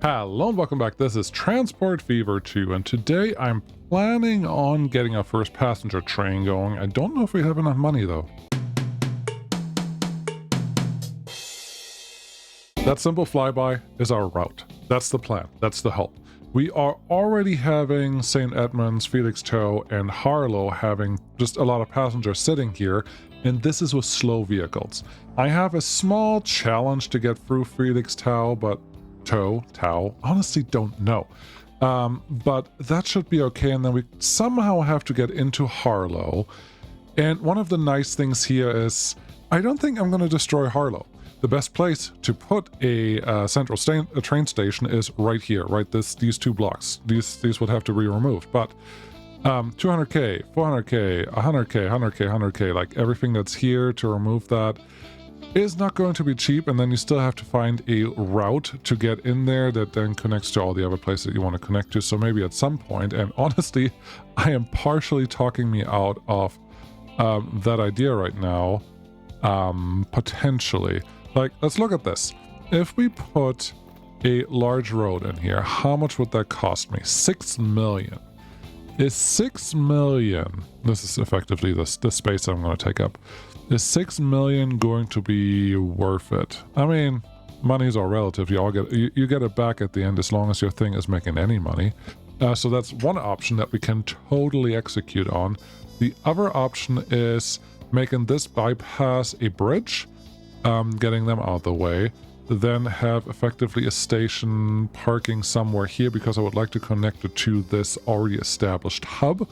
Hello and welcome back. This is Transport Fever 2, and today I'm planning on getting our first passenger train going. I don't know if we have enough money though. That simple flyby is our route. That's the plan. That's the hope. We are already having St. Edmunds, Felixstowe, and Harlow having just a lot of passengers sitting here, and this is with slow vehicles. I have a small challenge to get through Felixstowe, but honestly don't know. But that should be okay, and then we somehow have to get into Harlow. And one of the nice things here is I don't think I'm going to destroy Harlow. The best place to put a central train station is right here, right? These two blocks. These would have to be removed, but 200k, 400k, 100k, 100k, 100k, like everything that's here to remove that is not going to be cheap, and then you still have to find a route to get in there that then connects to all the other places that you want to connect to. So maybe at some point, and honestly, I am partially talking me out of that idea right now, potentially. Like, let's look at this. If we put a large road in here, how much would that cost me? 6 million. Is 6 million, this is effectively the space I'm going to take up. Is 6 million going to be worth it? I mean, money's all relative. You get it back at the end as long as your thing is making any money. So that's one option that we can totally execute on. The other option is making this bypass a bridge, getting them out of the way, then have effectively a station parking somewhere here because I would like to connect it to this already established hub.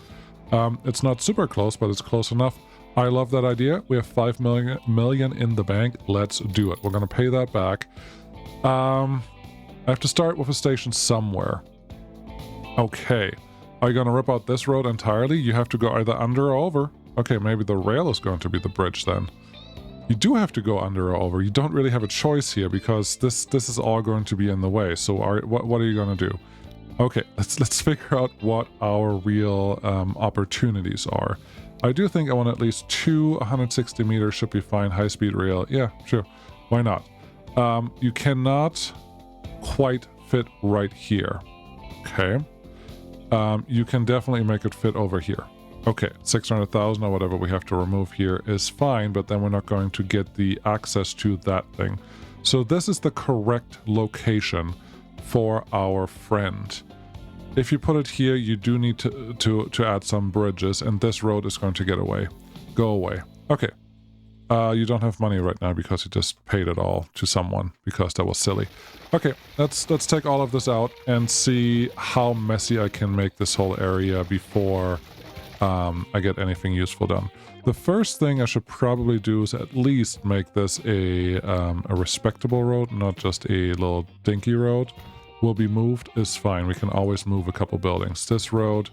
It's not super close, but it's close enough. I love that idea. We have 5 million in the bank. Let's do it. We're going to pay that back. I have to start with a station somewhere. Okay. Are you going to rip out this road entirely? You have to go either under or over. Okay, maybe the rail is going to be the bridge then. You do have to go under or over. You don't really have a choice here because this is all going to be in the way. So what are you going to do? Okay, let's figure out what our real opportunities are. I do think I want at least 2 160 meters should be fine. High-speed rail. Yeah, sure. Why not? You cannot quite fit right here. Okay. You can definitely make it fit over here. Okay, 600,000 or whatever we have to remove here is fine, but then we're not going to get the access to that thing. So this is the correct location for our friend. If you put it here, you do need to add some bridges, and this road is going to go away. Okay. You don't have money right now because you just paid it all to someone because that was silly. Okay, let's take all of this out and see how messy I can make this whole area before I get anything useful done. The first thing I should probably do is at least make this a respectable road, not just a little dinky road. Will be moved is fine. We can always move a couple buildings. This road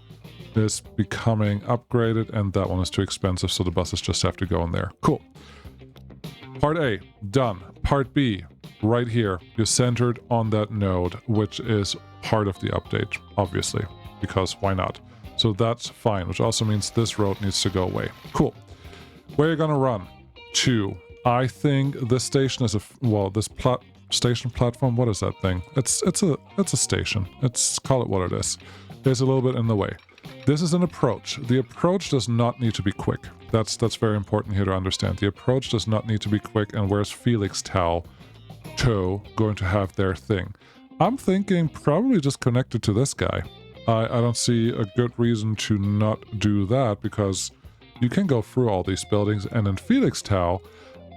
is becoming upgraded, and that one is too expensive, so the buses just have to go in there. Cool. Part A, done. Part B, right here. You're centered on that node, which is part of the update, obviously, because why not? So that's fine, which also means this road needs to go away. Cool. Where are you gonna run? To. I think this station is station platform. What is that thing? It's a station. Call it what it is. It's a little bit in the way. This is an approach. The approach does not need to be quick. That's very important here to understand. The approach does not need to be quick. And where's Felixstowe going to have their thing? I'm thinking probably just connected to this guy. I don't see a good reason to not do that because you can go through all these buildings, and in Felixstowe,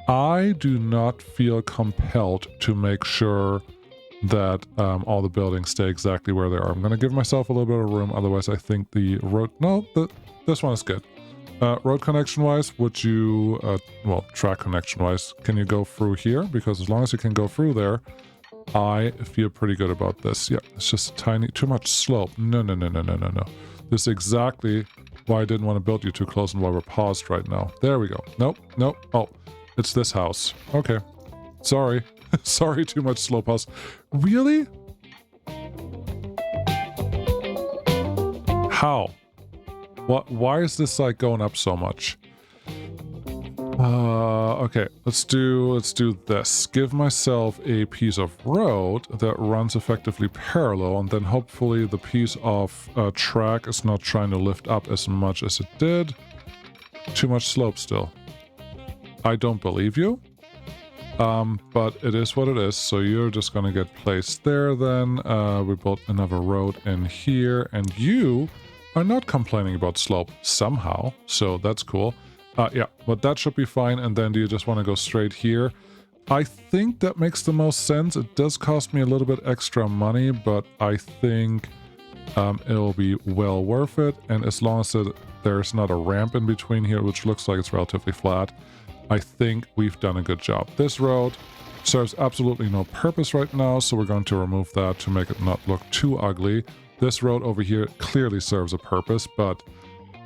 I do not feel compelled to make sure that all the buildings stay exactly where they are. I'm going to give myself a little bit of room, otherwise I think the road... No, this one is good. Road connection-wise, would you... track connection-wise, can you go through here? Because as long as you can go through there, I feel pretty good about this. Yeah, it's just too much slope. No. This is exactly why I didn't want to build you too close and why we're paused right now. There we go. Nope. Oh. It's this house. Okay. Sorry. Sorry, too much slow pause. Really? How? Why is this like going up so much? Okay, let's do this. Give myself a piece of road that runs effectively parallel, and then hopefully the piece of track is not trying to lift up as much as it did. Too much slope still. I don't believe you. But it is what it is, so you're just gonna get placed there then. We built another road in here, and you are not complaining about slope somehow, so that's cool. Yeah, but that should be fine, and then do you just want to go straight here? I think that makes the most sense. It does cost me a little bit extra money, but I think it'll be well worth it, and as long as there's not a ramp in between here, which looks like it's relatively flat, I think we've done a good job. This road serves absolutely no purpose right now, so we're going to remove that to make it not look too ugly. This road over here clearly serves a purpose, but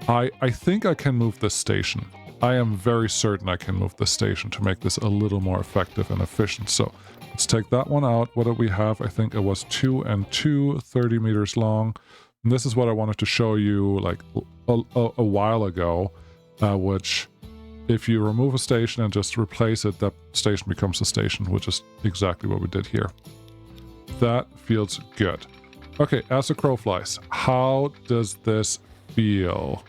I think I can move this station. I am very certain I can move this station to make this a little more effective and efficient. So let's take that one out. What did we have? I think it was 2 and 2, 30 meters long. And this is what I wanted to show you like a while ago, which if you remove a station and just replace it, that station becomes a station, which is exactly what we did here. That feels good. Okay, as the crow flies, how does this feel?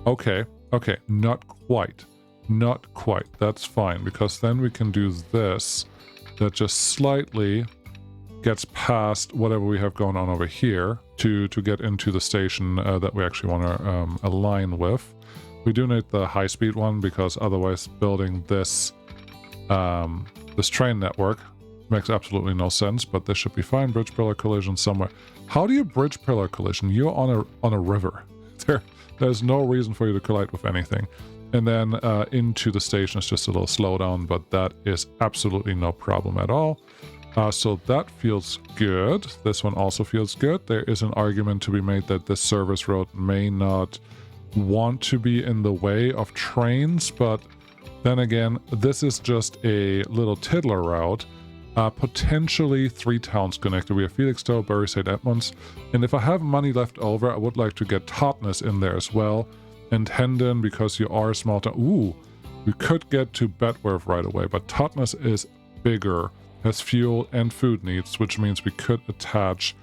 Okay, not quite. That's fine, because then we can do this, that just slightly gets past whatever we have going on over here to get into the station that we actually want to align with. We do need the high-speed one, because otherwise building this this train network makes absolutely no sense, but this should be fine. Bridge pillar collision somewhere. How do you bridge pillar collision? You're on a river. There's no reason for you to collide with anything. And then into the station is just a little slowdown, but that is absolutely no problem at all. So that feels good. This one also feels good. There is an argument to be made that this service road may not want to be in the way of trains, but then again, this is just a little tiddler route. Potentially 3 towns connected. We have Felixstowe, Bury St. Edmunds, and if I have money left over, I would like to get Totnes in there as well, and Hendon, because you are a small town. Ooh, we could get to Bedworth right away, but Totnes is bigger, has fuel and food needs, which means we could attach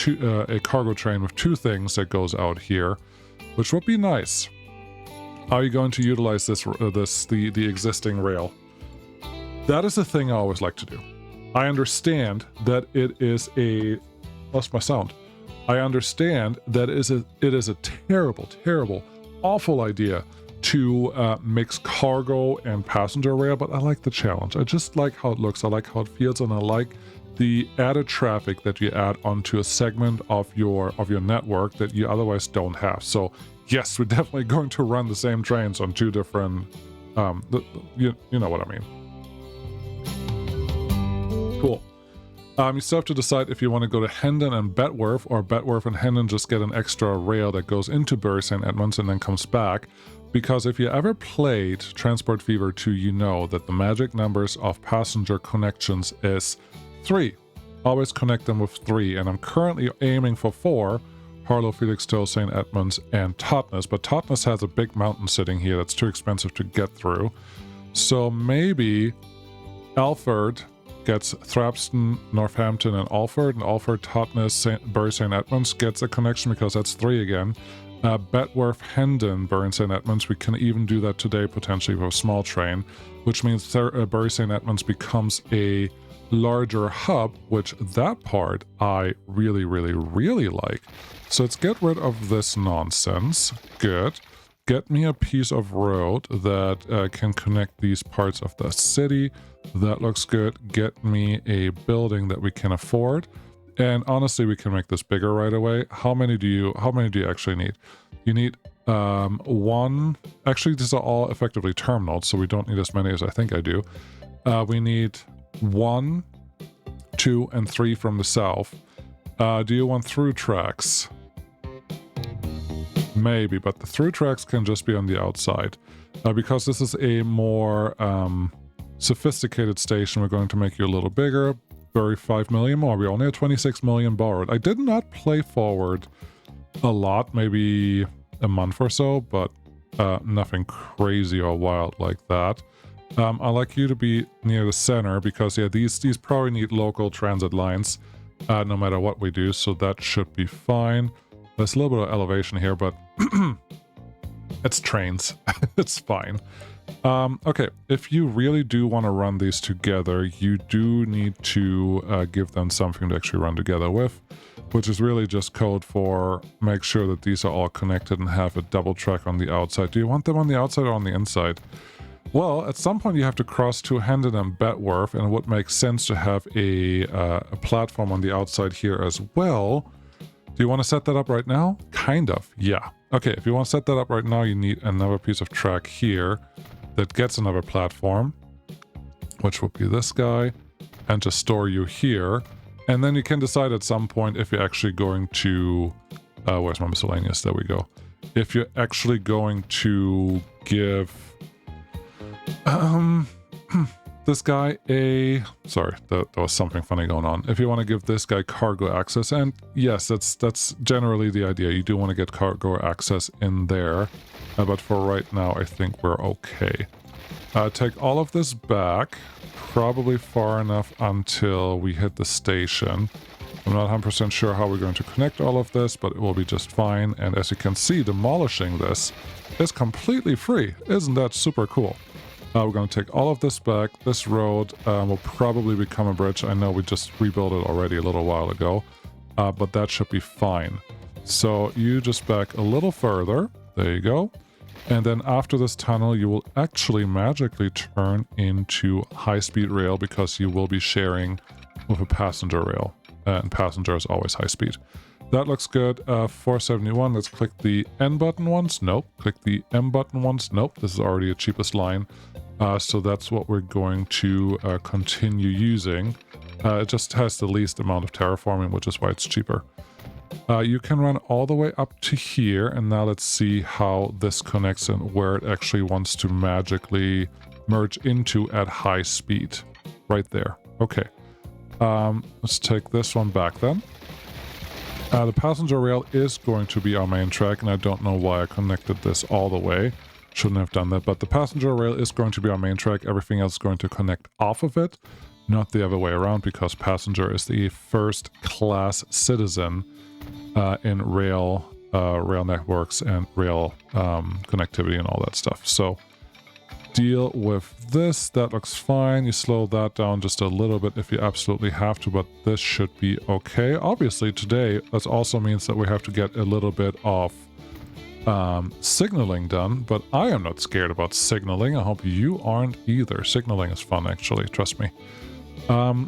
a cargo train with 2 things that goes out here, which would be nice. How are you going to utilize the existing rail? That is the thing I always like to do. I understand that it is a... lost my sound. I understand that it is a terrible, awful idea to mix cargo and passenger rail, but I like the challenge. I just like how it looks, I like how it feels, and I like the added traffic that you add onto a segment of your network that you otherwise don't have. So yes, we're definitely going to run the same trains on 2 different... you know what I mean. Cool. You still have to decide if you want to go to Hendon and Bedworth, or Bedworth and Hendon just get an extra rail that goes into Bury St. Edmunds and then comes back. Because if you ever played Transport Fever 2, you know that the magic numbers of passenger connections is 3. Always connect them with 3, and I'm currently aiming for 4. Harlow, Felixstowe, St. Edmunds, and Totnes, but Totnes has a big mountain sitting here that's too expensive to get through. So maybe Alford gets Thrapston, Northampton, and Alford, Totnes, Bury St. Edmunds gets a connection, because that's 3 again. Bedworth, Hendon, Bury St. Edmunds, we can even do that today potentially with a small train, which means Bury St. Edmunds becomes a larger hub, which that part I really like. So let's get rid of this nonsense. Good. Get me a piece of road that can connect these parts of the city. That looks good. Get me a building that we can afford. And honestly, we can make this bigger right away. How many do you actually need? You need 1. Actually, these are all effectively terminals, so we don't need as many as I think I do. We need 1, 2, and 3 from the south. Do you want through tracks? Maybe, but the through tracks can just be on the outside. Because this is a more sophisticated station, we're going to make you a little bigger. Bury 5 million more. We only have 26 million borrowed. I did not play forward a lot, maybe a month or so, but nothing crazy or wild like that. I like you to be near the center because, yeah, these probably need local transit lines no matter what we do, so that should be fine. There's a little bit of elevation here, but it's trains. It's fine. Okay, if you really do want to run these together, you do need to give them something to actually run together with, which is really just code for make sure that these are all connected and have a double track on the outside. Do you want them on the outside or on the inside? Well, at some point you have to cross to Hendon and Betworth, and it would make sense to have a platform on the outside here as well. Do you want to set that up right now? Kind of, yeah. Okay, if you want to set that up right now, you need another piece of track here that gets another platform, which would be this guy, and just store you here. And then you can decide at some point if you're actually going to... where's my miscellaneous? There we go. If you're actually going to give... this guy a... Sorry, there was something funny going on. If you want to give this guy cargo access, and yes, that's generally the idea. You do want to get cargo access in there, but for right now, I think we're okay. Take all of this back, probably far enough until we hit the station. I'm not 100% sure how we're going to connect all of this, but it will be just fine. And as you can see, demolishing this is completely free. Isn't that super cool? We're going to take all of this back. This road will probably become a bridge. I know we just rebuilt it already a little while ago, but that should be fine. So you just back a little further. There you go. And then after this tunnel, you will actually magically turn into high-speed rail because you will be sharing with a passenger rail. And passenger is always high speed. That looks good. 471, let's click the N button once. Nope. Click the M button once. Nope. This is already the cheapest line. So that's what we're going to continue using. It just has the least amount of terraforming, which is why it's cheaper. You can run all the way up to here, and now let's see how this connects and where it actually wants to magically merge into at high speed. Right there. Okay. Let's take this one back then. The passenger rail is going to be our main track, and I don't know why I connected this all the way. Shouldn't have done that, but the passenger rail is going to be our main track. Everything else is going to connect off of it, not the other way around, because passenger is the first-class citizen in rail networks and rail connectivity and all that stuff. So deal with this. That looks fine. You slow that down just a little bit if you absolutely have to, but this should be okay. Obviously today, that also means that we have to get a little bit of signaling done, but I am not scared about signaling. I hope you aren't either. Signaling is fun, actually. Trust me.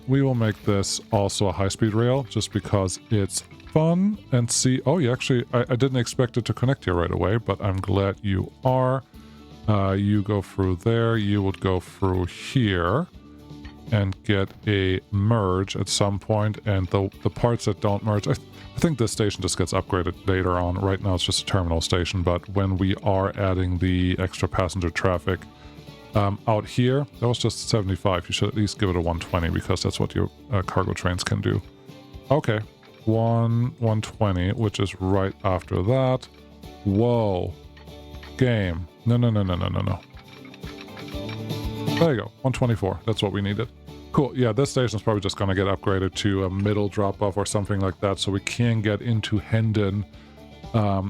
We will make this also a high-speed rail just because it's fun. And see, oh, you actually, I didn't expect it to connect here right away, but I'm glad you are. You go through there, you would go through here and get a merge at some point, and the parts that don't merge, I think this station just gets upgraded later on. Right now it's just a terminal station, but when we are adding the extra passenger traffic out here, that was just 75. You should at least give it a 120 because that's what your cargo trains can do. Okay, 120, which is right after that. Whoa. Game. No. There you go, 124. That's what we needed. Cool, yeah, this station is probably just going to get upgraded to a middle drop-off or something like that, so we can get into Hendon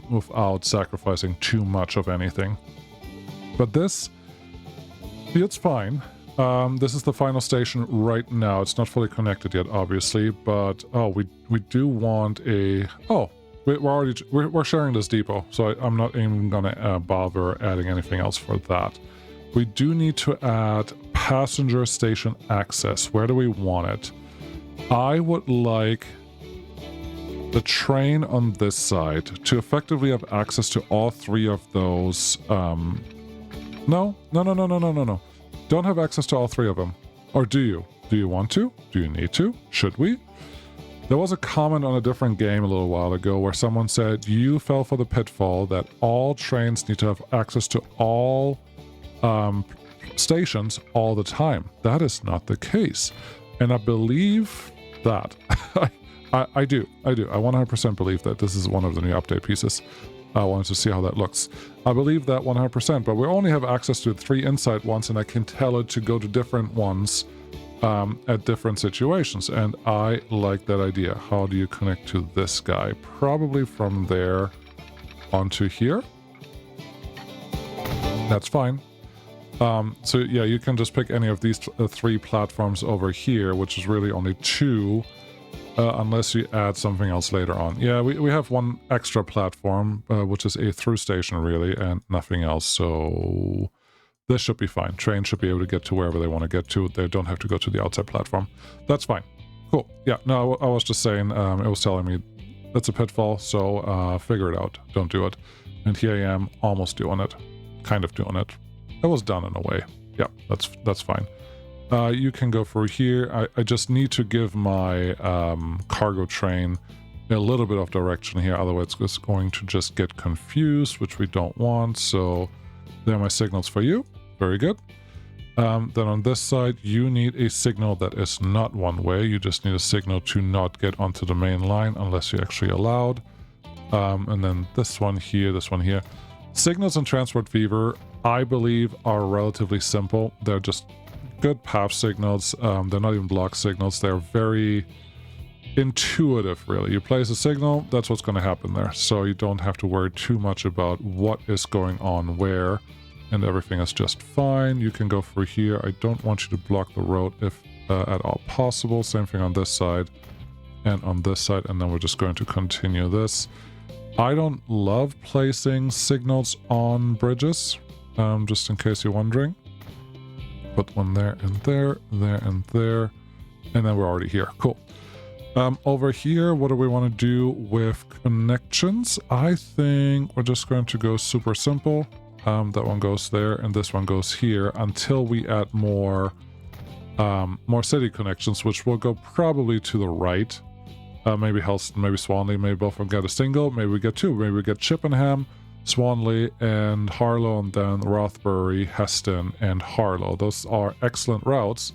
without sacrificing too much of anything. But this, it's fine. This is the final station right now. It's not fully connected yet, obviously, but oh, we do want a... Oh, we're sharing this depot, so I'm not even gonna bother adding anything else for that. We do need to add passenger station access. Where do we want it? I would like the train on this side to effectively have access to all three of those. No. Don't have access to all three of them. Or do you? Do you want to? Do you need to? Should we? There was a comment on a different game a little while ago where someone said you fell for the pitfall that all trains need to have access to all stations all the time. That is not the case. And I believe that. I do. I 100% believe that this is one of the new update pieces. I wanted to see how that looks. I believe that 100%, but we only have access to 3 inside ones, and I can tell it to go to different ones at different situations, and I like that idea. How do you connect to this guy? Probably from there onto here. That's fine. So yeah, you can just pick any of these 3 platforms over here, which is really only 2, unless you add something else later on. Yeah, we have 1 extra platform, which is a through station really, and nothing else, so this should be fine. Trains should be able to get to wherever they want to get to. They don't have to go to the outside platform. That's fine. Cool. Yeah, no, I was just saying, it was telling me that's a pitfall, so figure it out. Don't do it. And here I am, almost doing it. Kind of doing it. It was done in a way. Yeah, that's fine. You can go through here. I just need to give my cargo train a little bit of direction here, otherwise it's going to just get confused, which we don't want. So there are my signals for you. Very good. Then on this side, you need a signal that is not one way. You just need a signal to not get onto the main line unless you're actually allowed. And then this one here, this one here. Signals in Transport Fever, I believe, are relatively simple. They're just good path signals. They're not even block signals. They're very intuitive, really. You place a signal, that's what's going to happen there. So you don't have to worry too much about what is going on where, and everything is just fine. You can go through here. I don't want you to block the road if at all possible. Same thing on this side and on this side, and then we're just going to continue this. I don't love placing signals on bridges, just in case you're wondering. Put one there and there, there and there, and then we're already here. Cool. Over here, what do we want to do with connections? I think we're just going to go super simple. That one goes there, and this one goes here until we add more city connections, which will go probably to the right. Maybe Helston, maybe Swanley, maybe both of them get a single, maybe we get 2, maybe we get Chippenham, Swanley, and Harlow, and then Rothbury, Heston, and Harlow. Those are excellent routes.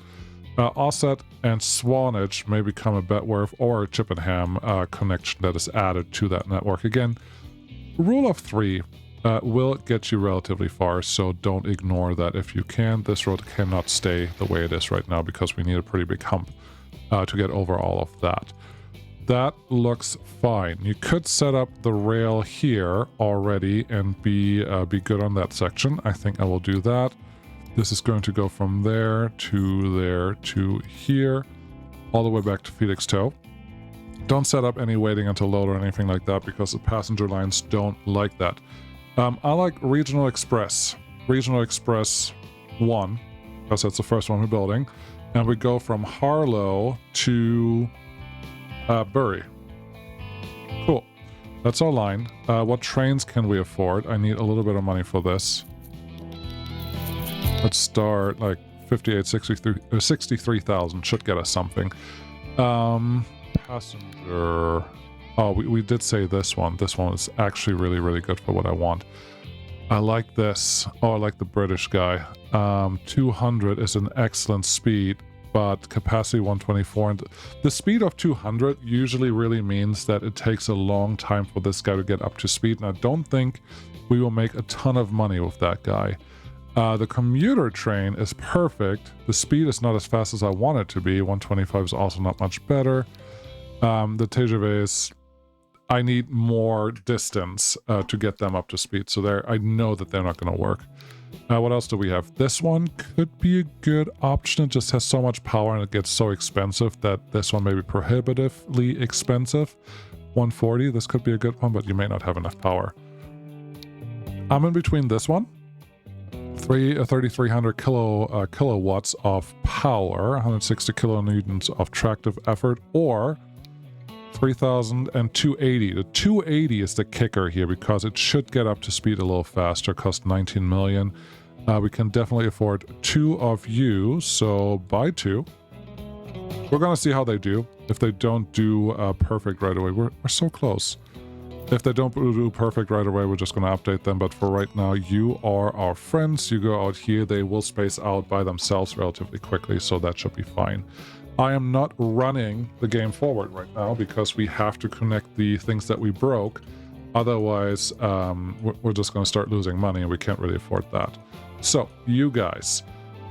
Osset and Swanage may become a Betworth or a Chippenham connection that is added to that network. Again, rule of 3 will get you relatively far, so don't ignore that if you can. This road cannot stay the way it is right now because we need a pretty big hump to get over all of that. That looks fine. You could set up the rail here already and be good on that section. I think I will do that. This is going to go from there to here, all the way back to Felix Toe. Don't set up any waiting until load or anything like that because the passenger lines don't like that. I like Regional Express 1, because that's the first one we're building. And we go from Harlow to Bury. Cool. That's our line. What trains can we afford? I need a little bit of money for this. Let's start like 63,000 should get us something. Passenger. Oh, we did say this one. This one is actually really, really good for what I want. I like this. Oh, I like the British guy. 200 is an excellent speed, but capacity 124. And the speed of 200 usually really means that it takes a long time for this guy to get up to speed, and I don't think we will make a ton of money with that guy. The commuter train is perfect. The speed is not as fast as I want it to be. 125 is also not much better. The TGVs, I need more distance to get them up to speed. So I know that they're not going to work. What else do we have? This one could be a good option. It just has so much power and it gets so expensive that this one may be prohibitively expensive. 140, this could be a good one, but you may not have enough power. I'm in between this one. 3,300 kilowatts of power, 160 kilonewtons of tractive effort, or 3,280. The 280 is the kicker here because it should get up to speed a little faster, cost 19 million. We can definitely afford 2 of you, so buy 2. We're gonna see how they do. If they don't do perfect right away, we're so close. If they don't do perfect right away, we're just going to update them. But for right now, you are our friends. You go out here. They will space out by themselves relatively quickly, so that should be fine. I am not running the game forward right now because we have to connect the things that we broke Otherwise, we're just going to start losing money, and we can't really afford that. So, you guys,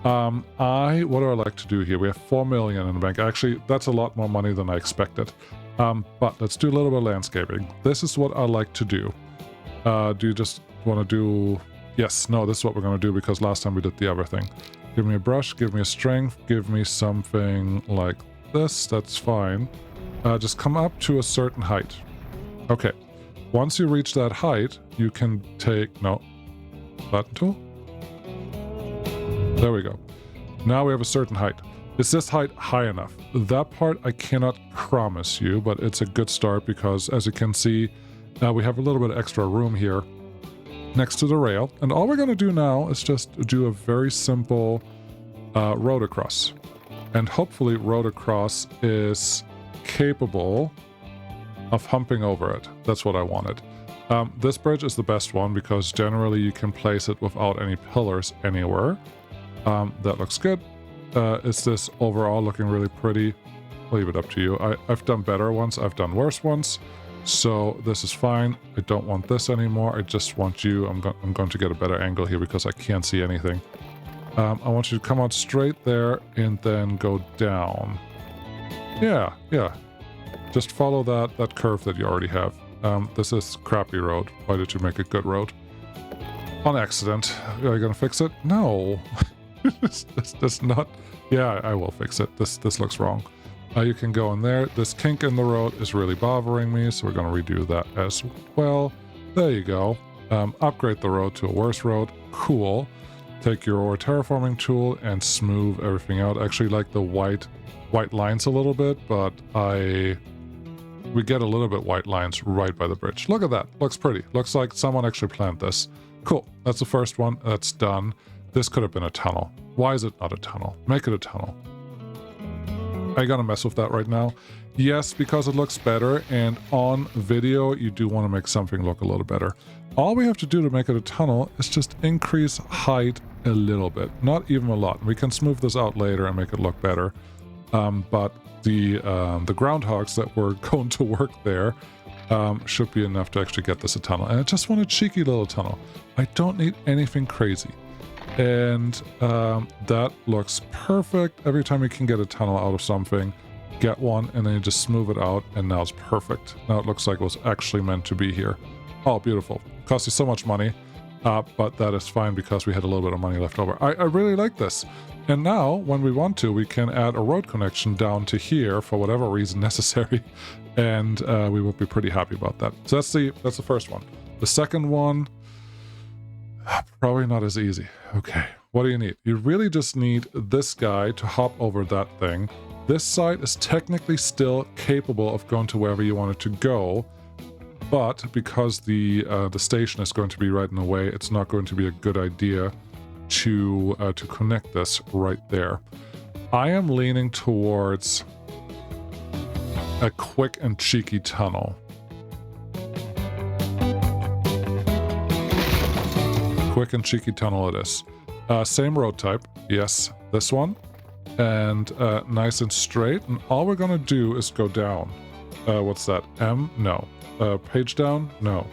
what do I like to do here? We have 4 million in the bank. Actually, that's a lot more money than I expected. But let's do a little bit of landscaping. This is what I like to do. Do you just want to do... Yes, no, this is what we're going to do because last time we did the other thing. Give me a brush, give me a strength, give me something like this. That's fine. Just come up to a certain height. Okay. Once you reach that height, you can take... No. Button tool? There we go. Now we have a certain height. Is this height high enough? That part I cannot promise you, but it's a good start because, as you can see, we have a little bit of extra room here next to the rail. And all we're going to do now is just do a very simple road across. And hopefully road across is capable of humping over it. That's what I wanted. This bridge is the best one because generally you can place it without any pillars anywhere. That looks good. Is this overall looking really pretty? I'll leave it up to you. I've done better ones. I've done worse ones. So this is fine. I don't want this anymore. I just want you. I'm going to get a better angle here because I can't see anything. I want you to come out straight there and then go down. Yeah. Just follow that curve that you already have. This is crappy road. Why did you make a good road? On accident. Are you going to fix it? No. This not... Yeah, I will fix it. This looks wrong. You can go in there. This kink in the road is really bothering me, so we're going to redo that as well. There you go. Upgrade the road to a worse road. Cool. Take your terraforming tool and smooth everything out. I actually like the white lines a little bit, but we get a little bit white lines right by the bridge. Look at that. Looks pretty. Looks like someone actually planned this. Cool. That's the first one. That's done. This could have been a tunnel. Why is it not a tunnel? Make it a tunnel. Are you gonna mess with that right now? Yes, because it looks better, and on video, you do want to make something look a little better. All we have to do to make it a tunnel is just increase height a little bit. Not even a lot. We can smooth this out later and make it look better. But the groundhogs that were going to work there should be enough to actually get this a tunnel. And I just want a cheeky little tunnel. I don't need anything crazy. And that looks perfect. Every time you can get a tunnel out of something, get one, and then you just smooth it out, and now it's perfect. Now it looks like it was actually meant to be here. Oh, beautiful. Cost you so much money, but that is fine because we had a little bit of money left over. I really like this. And now, when we want to, we can add a road connection down to here for whatever reason necessary, and we will be pretty happy about that. So that's the first one. The second one... probably not as easy. Okay, what do you need? You really just need this guy to hop over that thing. This side is technically still capable of going to wherever you want it to go, but because the station is going to be right in the way, it's not going to be a good idea to connect this right there. I am leaning towards a quick and cheeky tunnel. Quick and cheeky tunnel it is. Same road type. Yes, this one. And nice and straight. And all we're going to do is go down. What's that? M? No. Page down? No.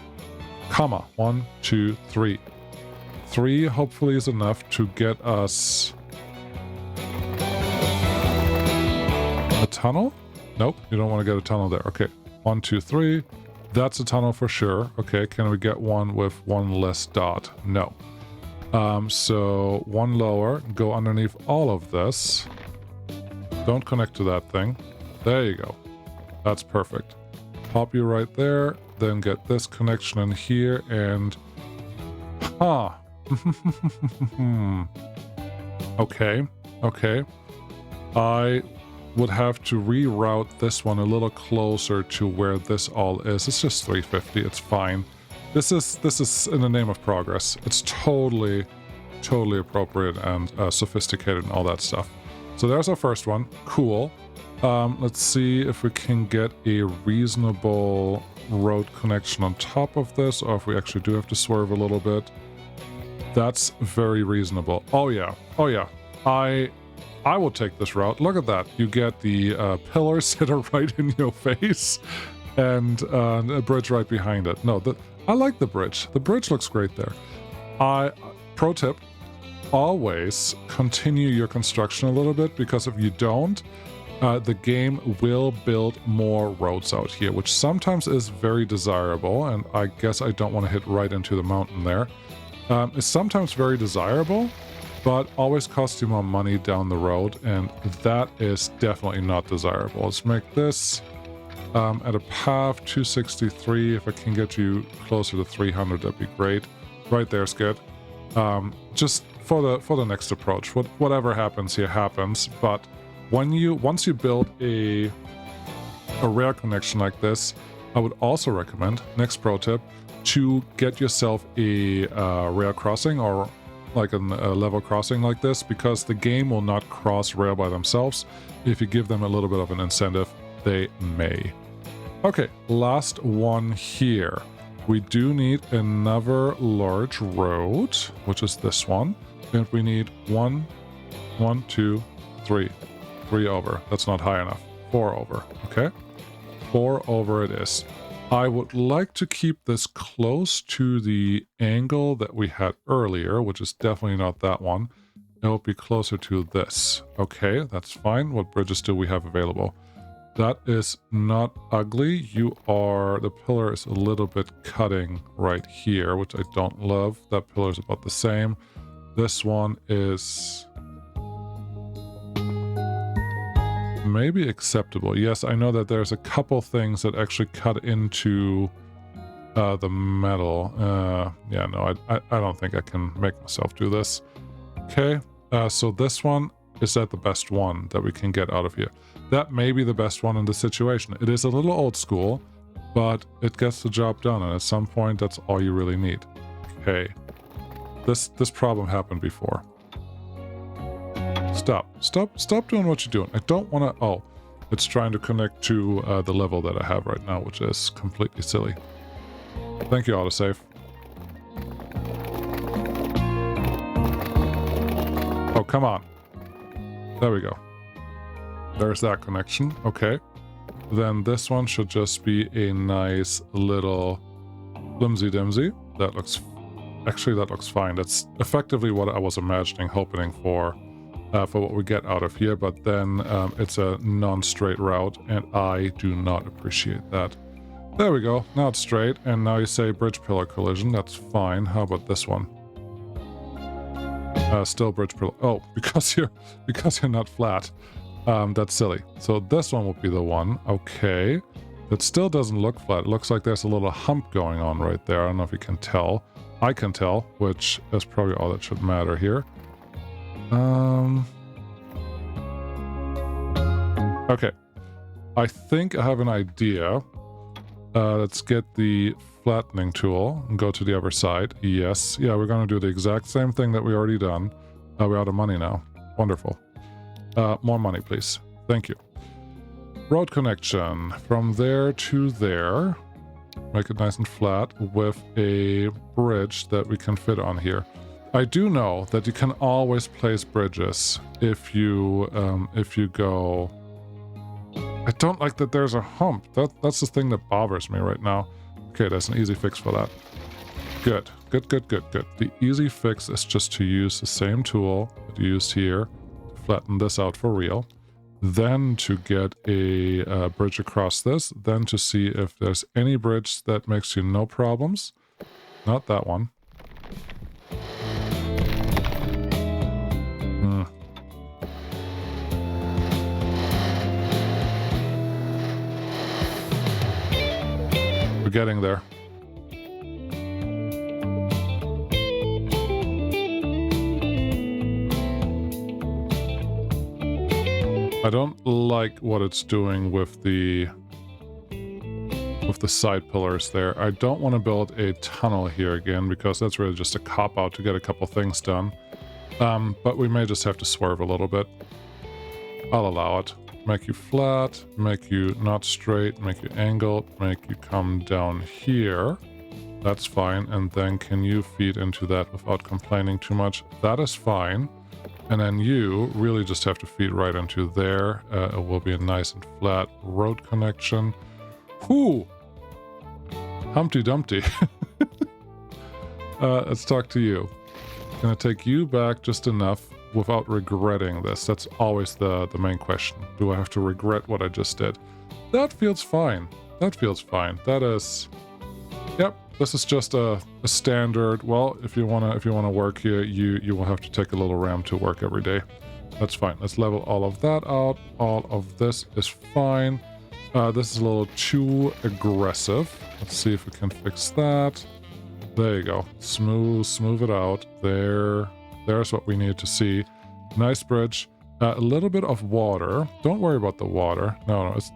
Comma. 1, 2, 3. 3 hopefully is enough to get us... a tunnel? Nope. You don't want to get a tunnel there. Okay. 1, 2, 3. That's a tunnel for sure. Okay, can we get one with one less dot? No. So one lower, go underneath all of this. Don't connect to that thing. There you go. That's perfect. Pop you right there, then get this connection in here and... Okay. I would have to reroute this one a little closer to where this all is. It's just 350. It's fine. This is in the name of progress. It's totally appropriate and sophisticated and all that stuff. So there's our first one. Cool. Let's see if we can get a reasonable road connection on top of this, or if we actually do have to swerve a little bit. That's very reasonable. Oh yeah. I will take this route. Look at that. You get the pillars that are right in your face. and a bridge right behind it. No, I like the bridge. The bridge looks great there. Pro tip, always continue your construction a little bit, because if you don't, the game will build more roads out here, which sometimes is very desirable, and I guess I don't want to hit right into the mountain there. It's sometimes very desirable, but always costs you more money down the road, and that is definitely not desirable. Let's make this at a path 263. If I can get you closer to 300, that'd be great. Right there's good. Just for the next approach, whatever happens here happens, but once you build a rail connection like this, I would also recommend, next pro tip, to get yourself a rail crossing, or like a level crossing like this, because the game will not cross rail by themselves. If you give them a little bit of an incentive, they may. Okay, last one here. We do need another large road, which is this one, and we need 1, 2, 3. 3 over. That's not high enough. 4 over. Okay, 4 over it is. I would like to keep this close to the angle that we had earlier, which is definitely not that one. It will be closer to this. Okay, that's fine. What bridges do we have available? That is not ugly. The pillar is a little bit cutting right here, which I don't love. That pillar is about the same. This one is maybe acceptable. Yes, I know that there's a couple things that actually cut into the metal. Yeah, no, I don't think I can make myself do this. Okay, so this one, is that the best one that we can get out of here? That may be the best one in this situation. It is a little old school, but it gets the job done, and at some point, that's all you really need. Okay, this problem happened before. Stop doing what you're doing. I don't want to... Oh, it's trying to connect to the level that I have right now, which is completely silly. Thank you, autosave. Oh, come on. There we go. There's that connection. Okay. Then this one should just be a nice little flimsy-dimsy. That looks... Actually, that looks fine. That's effectively what I was imagining, hoping for what we get out of here, but then it's a non-straight route, and I do not appreciate that. There we go. Now it's straight, and now you say bridge pillar collision. That's fine. How about this one? Still bridge pillar. Oh, because you're not flat. That's silly. So this one will be the one. Okay. That still doesn't look flat. It looks like there's a little hump going on right there. I don't know if you can tell. I can tell, which is probably all that should matter here. Okay. I think I have an idea. Let's get the flattening tool and go to the other side. Yes. Yeah, we're going to do the exact same thing that we already done. We're out of money now. Wonderful. More money, please. Thank you. Road connection from there to there. Make it nice and flat with a bridge that we can fit on here. I do know that you can always place bridges if you go... I don't like that there's a hump. That's the thing that bothers me right now. Okay, there's an easy fix for that. Good. The easy fix is just to use the same tool that you used here to flatten this out for real. Then to get a bridge across this. Then to see if there's any bridge that makes you no problems. Not that one. We're getting there. I don't like what it's doing with the side pillars there. I don't want to build a tunnel here again, because that's really just a cop-out to get a couple things done. But we may just have to swerve a little bit. I'll allow it. Make you flat, make you not straight, make you angled, make you come down here. That's fine. And then can you feed into that without complaining too much? That is fine. And then you really just have to feed right into there. It will be a nice and flat road connection. Whew. Humpty Dumpty. Let's talk to you. Gonna take you back just enough without regretting this. That's always the main question. Do I have to regret what I just did? That feels fine. That feels fine. That is... Yep, this is just a standard... Well, if you wanna work here, you will have to take a little RAM to work every day. That's fine. Let's level all of that out. All of this is fine. This is a little too aggressive. Let's see if we can fix that. There you go. Smooth it out. There's what we need to see. Nice bridge. A little bit of water. Don't worry about the water. No, it's...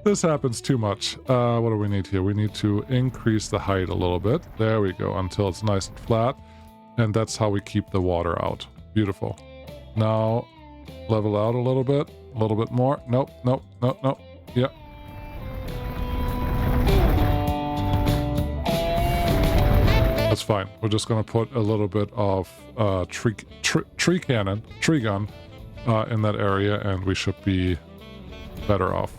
This happens too much. What do we need here? We need to increase the height a little bit. There we go, until it's nice and flat. And that's how we keep the water out. Beautiful. Now, level out a little bit more. Nope. Yep. That's fine. We're just gonna put a little bit of tree gun in that area, and we should be better off.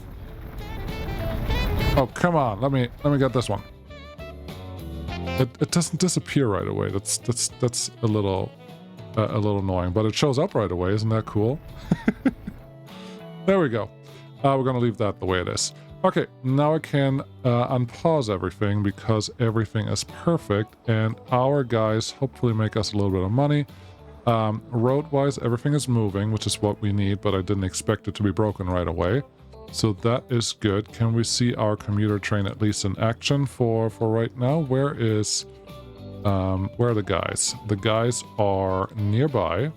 Oh, come on. Let me get this one. It doesn't disappear right away. That's a little annoying, but it shows up right away. Isn't that cool? There we go. We're gonna leave that the way it is. Okay, now I can unpause everything because everything is perfect, and our guys hopefully make us a little bit of money. Road-wise, everything is moving, which is what we need, but I didn't expect it to be broken right away. So that is good. Can we see our commuter train at least in action for right now? Where are the guys? The guys are nearby.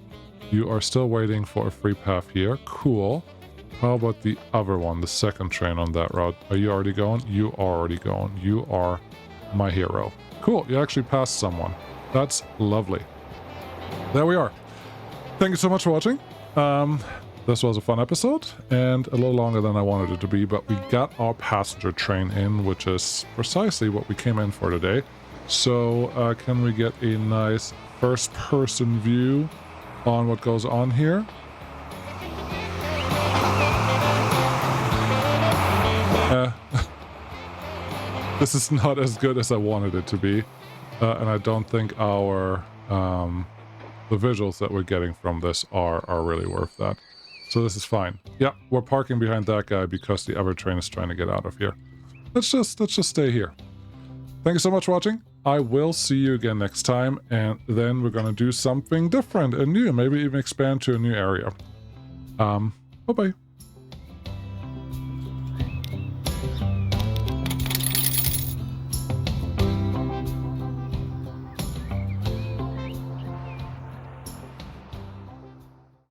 You are still waiting for a free path here. Cool. How about the other one, the second train on that route? Are you already going? You are already going. You are my hero. Cool. You actually passed someone. That's lovely. There we are. Thank you so much for watching. This was a fun episode and a little longer than I wanted it to be, but we got our passenger train in, which is precisely what we came in for today. So can we get a nice first-person view on what goes on here? This is not as good as I wanted it to be, and I don't think our the visuals that we're getting from this are really worth that. So this is fine. Yeah, we're parking behind that guy because the other train is trying to get out of here. Let's just stay here. Thank you so much for watching. I will see you again next time, and then we're gonna do something different and new, maybe even expand to a new area. Bye-bye.